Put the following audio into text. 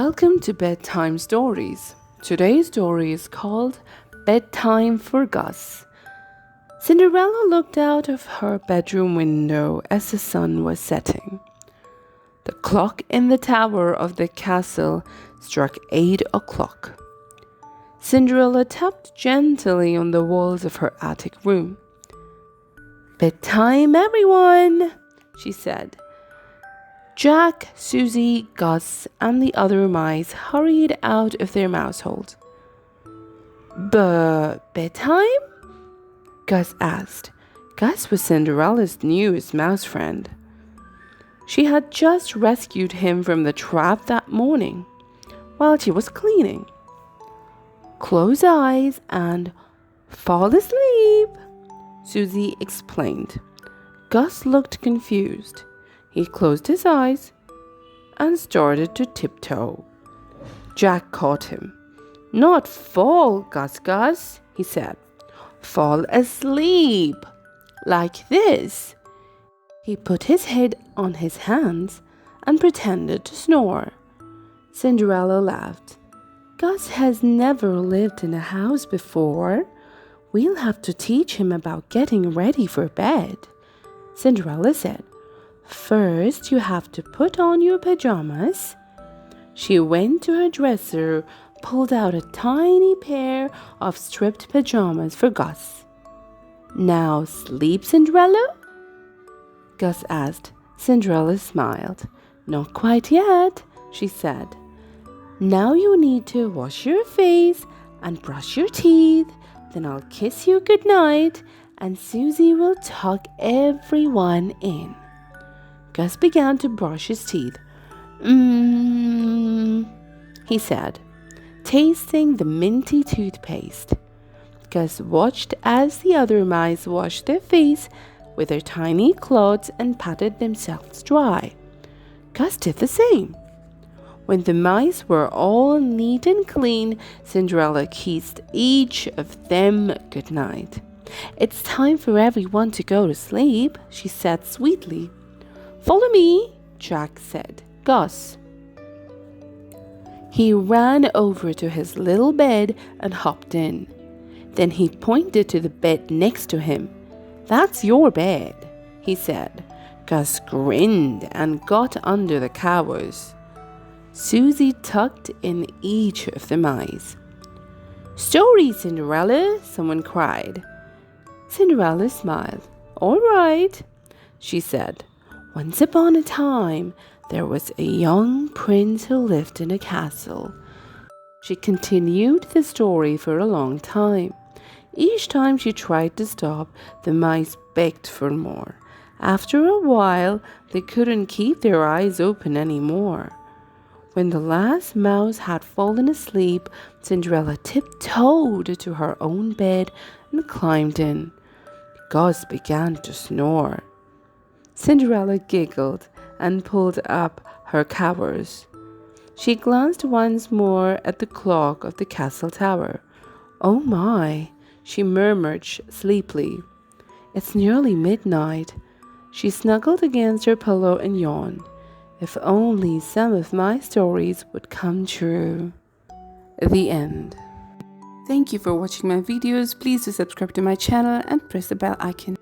Welcome to Bedtime Stories. Today's story is called Bedtime for Gus. Cinderella looked out of her bedroom window as the sun was setting. The clock in the tower of the castle struck 8 o'clock. Cinderella tapped gently on the walls of her attic room. "Bedtime, everyone," she said. Jack, Susie, Gus, and the other mice hurried out of their household. "Bedtime?" Gus asked. Gus was Cinderella's newest mouse friend. She had just rescued him from the trap that morning while she was cleaning. "Close eyes and fall asleep," Susie explained. Gus looked confused. He closed his eyes and started to tiptoe. Jack caught him. "Not fall, Gus, he said. "Fall asleep, like this." He put his head on his hands and pretended to snore. Cinderella laughed. "Gus has never lived in a house before. We'll have to teach him about getting ready for bed," Cinderella said. "First, you have to put on your pajamas." She went to her dresser, pulled out a tiny pair of striped pajamas for Gus. "Now sleep, Cinderella?" Gus asked. Cinderella smiled. "Not quite yet," she said. "Now you need to wash your face and brush your teeth. Then I'll kiss you goodnight, and Susie will tuck everyone in." Gus began to brush his teeth. He said, tasting the minty toothpaste. Gus watched as the other mice washed their face with their tiny claws and patted themselves dry. Gus did the same. When the mice were all neat and clean, Cinderella kissed each of them goodnight. "It's time for everyone to go to sleep," she said sweetly. "Follow me," Jack said. "Gus." He ran over to his little bed and hopped in. Then he pointed to the bed next to him. "That's your bed," he said. Gus grinned and got under the covers. Susie tucked in each of the mice. "Story, Cinderella," someone cried. Cinderella smiled. "All right," she said. "Once upon a time, there was a young prince who lived in a castle." She continued the story for a long time. Each time she tried to stop, the mice begged for more. After a while, they couldn't keep their eyes open anymore. When the last mouse had fallen asleep, Cinderella tiptoed to her own bed and climbed in. Gus began to snore. Cinderella giggled and pulled up her covers. She glanced once more at the clock of the castle tower. "Oh my," she murmured sleepily. "It's nearly midnight." She snuggled against her pillow and yawned. If only some of my stories would come true. The end. Thank you for watching my videos. Please do subscribe to my channel and press the bell icon.